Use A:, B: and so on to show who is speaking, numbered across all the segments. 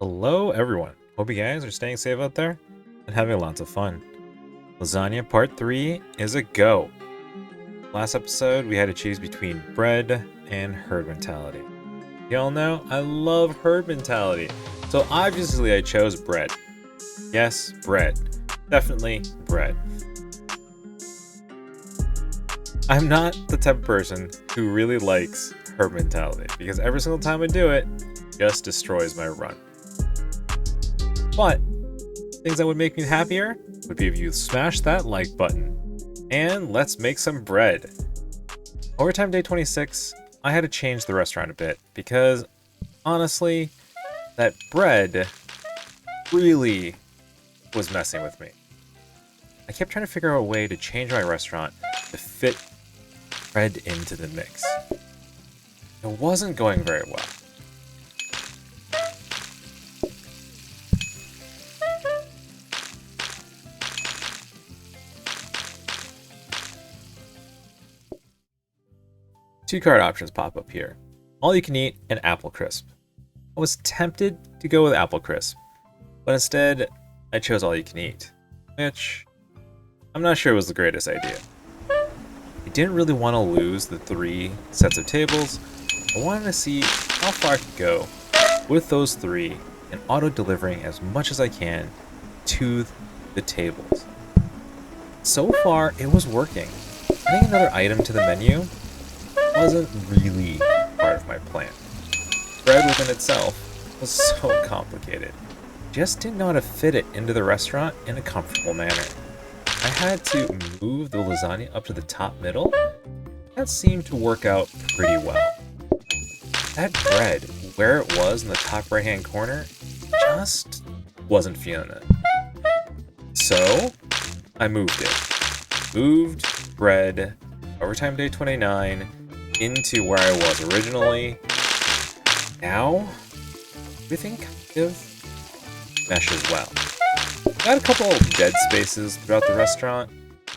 A: Hello everyone, hope you guys are staying safe out there and having lots of fun. Lasagna Part 3 is a go. Last episode we had to choose between bread and herd mentality. Y'all know I love herd mentality, so obviously I chose bread. Yes, bread. Definitely bread. I'm not the type of person who really likes herd mentality because every single time I do it, it just destroys my run. But things that would make me happier would be if you smash that like button. And let's make some bread. Overtime day 26, I had to change the restaurant a bit because honestly, that bread really was messing with me. I kept trying to figure out a way to change my restaurant to fit bread into the mix. It wasn't going very well. Two card options pop up here. All you can eat and apple crisp. I was tempted to go with apple crisp, but instead I chose all you can eat, which I'm not sure was the greatest idea. I didn't really want to lose the 3 sets of tables. I wanted to see how far I could go with those 3 and auto-delivering as much as I can to the tables. So far, it was working. Adding another item to the menu wasn't really part of my plan. Bread within itself was so complicated. Just didn't know how to fit it into the restaurant in a comfortable manner. I had to move the lasagna up to the top middle. That seemed to work out pretty well. That bread, where it was in the top right hand corner, just wasn't feeling it. So, I moved it. Moved bread, overtime day 29, into where I was originally. Now, everything kind of meshes well. Got a couple of dead spaces throughout the restaurant,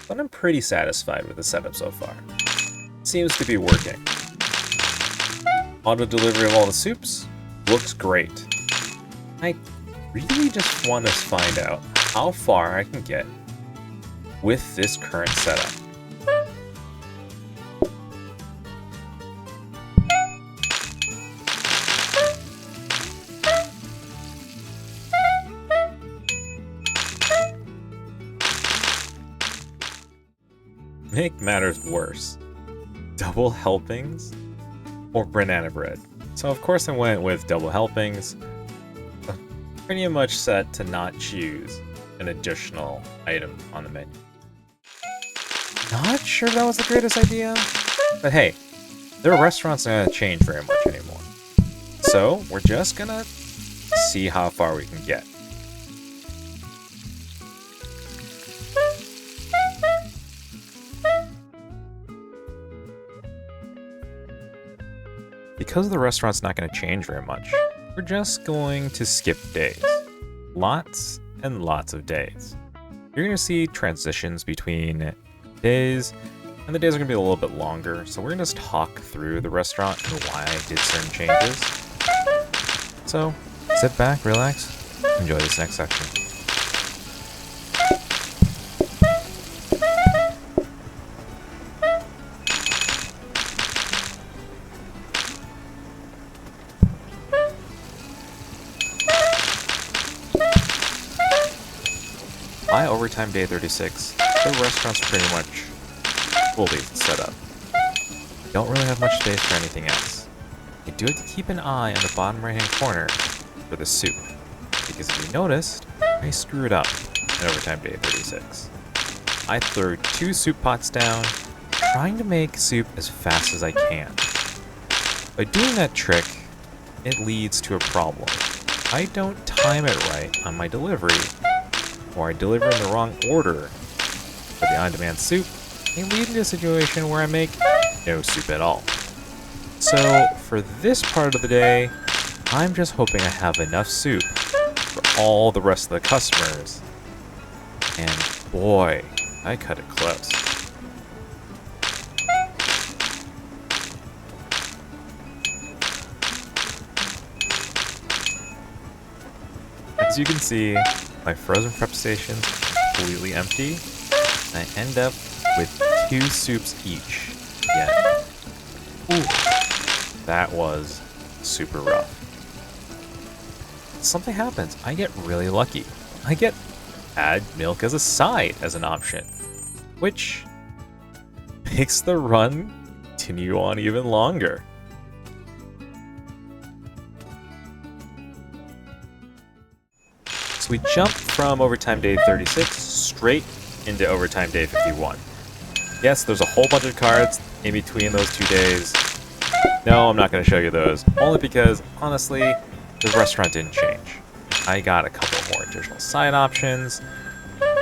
A: but I'm pretty satisfied with the setup so far. Seems to be working. Auto delivery of all the soups looks great. I really just want to find out how far I can get with this current setup. Make matters worse, double helpings or banana bread. So of course I went with double helpings. Pretty much set to not choose an additional item on the menu. Not sure that was the greatest idea, but hey, their restaurant's not gonna change very much anymore. So we're just gonna see how far we can get. Because the restaurant's not going to change very much, we're just going to skip days. Lots and lots of days. You're going to see transitions between days, and the days are going to be a little bit longer, so we're going to just talk through the restaurant and why I did certain changes. So, sit back, relax, enjoy this next section. By overtime day 36, the restaurant's pretty much fully set up. I don't really have much space for anything else. I do have to keep an eye on the bottom right hand corner for the soup, because if you noticed, I screwed up in overtime day 36. I threw 2 soup pots down, trying to make soup as fast as I can. By doing that trick, it leads to a problem. I don't time it right on my delivery, or I deliver in the wrong order for the on-demand soup, may lead to a situation where I make no soup at all. So for this part of the day, I'm just hoping I have enough soup for all the rest of the customers. And boy, I cut it close. As you can see, my frozen prep station's completely empty. And I end up with 2 soups each. Yeah. Ooh, that was super rough. Something happens. I get really lucky. I get add milk as a side as an option, which makes the run continue on even longer. So we jump from overtime day 36 straight into overtime day 51. Yes, there's a whole bunch of cards in between those 2 days. No, I'm not going to show you those, only because, honestly, the restaurant didn't change. I got a couple more additional side options,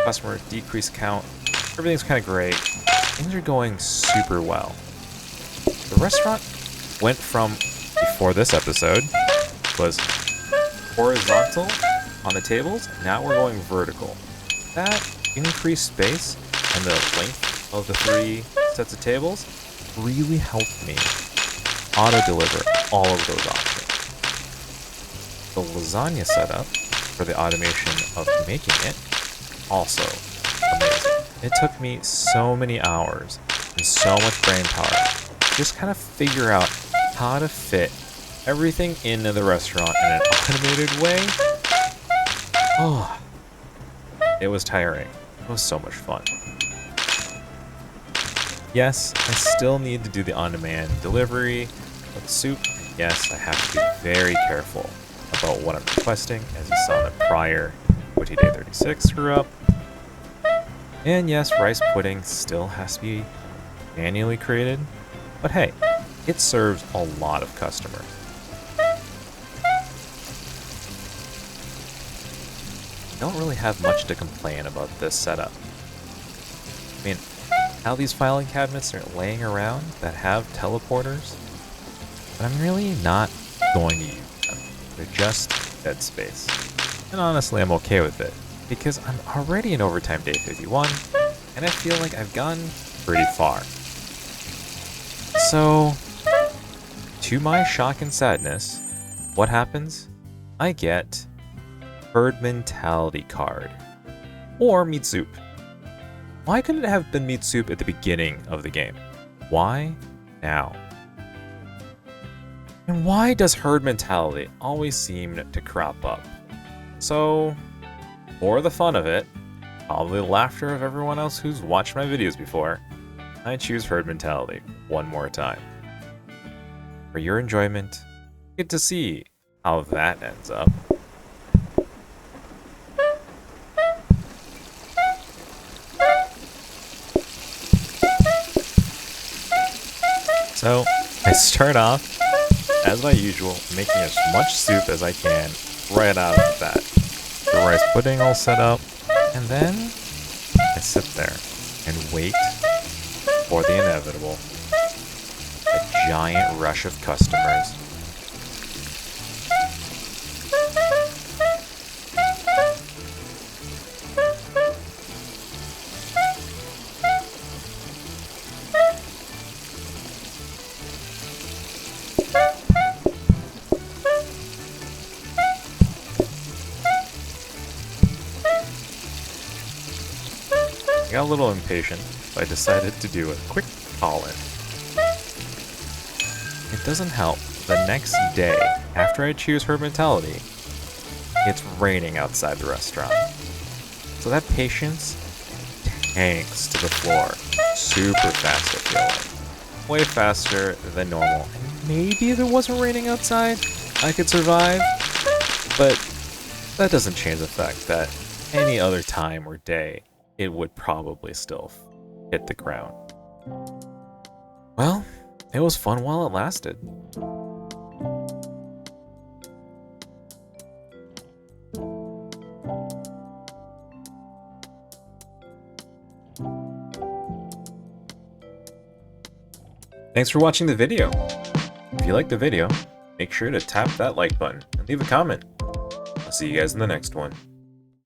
A: customer decrease count, everything's kind of great. Things are going super well. The restaurant went from, before this episode, was horizontal on the tables, now we're going vertical. That increased space and the length of the 3 sets of tables really helped me auto-deliver all of those options. The lasagna setup for the automation of making it, also amazing. It took me so many hours and so much brain power to just kind of figure out how to fit everything into the restaurant in an automated way. Oh, it was tiring. It was so much fun. Yes, I still need to do the on-demand delivery of the soup. Yes, I have to be very careful about what I'm requesting, as you saw in the prior OT Day 36 screw up. And yes, rice pudding still has to be manually created, but hey, it serves a lot of customers. I don't really have much to complain about this setup. I mean, how these filing cabinets are laying around that have teleporters, but I'm really not going to use them. They're just dead space. And honestly, I'm okay with it, because I'm already in overtime day 51, and I feel like I've gone pretty far. So, to my shock and sadness, what happens? I get herd mentality card, or meat soup. Why couldn't it have been meat soup at the beginning of the game? Why now? And why does herd mentality always seem to crop up? So, for the fun of it, probably the laughter of everyone else who's watched my videos before, I choose herd mentality one more time. For your enjoyment, get to see how that ends up. So, I start off, as my usual, making as much soup as I can right out of the bat. The rice pudding all set up, and then I sit there and wait for the inevitable. A giant rush of customers. I got a little impatient, so I decided to do a quick call-in. It doesn't help. The next day, after I choose herd mentality, it's raining outside the restaurant. So that patience tanks to the floor super fast, I feel like. Way faster than normal. And maybe if it wasn't raining outside, I could survive. But that doesn't change the fact that any other time or day, it would probably still hit the ground. Well, it was fun while it lasted. Thanks for watching the video. If you liked the video, make sure to tap that like button and leave a comment. I'll see you guys in the next one.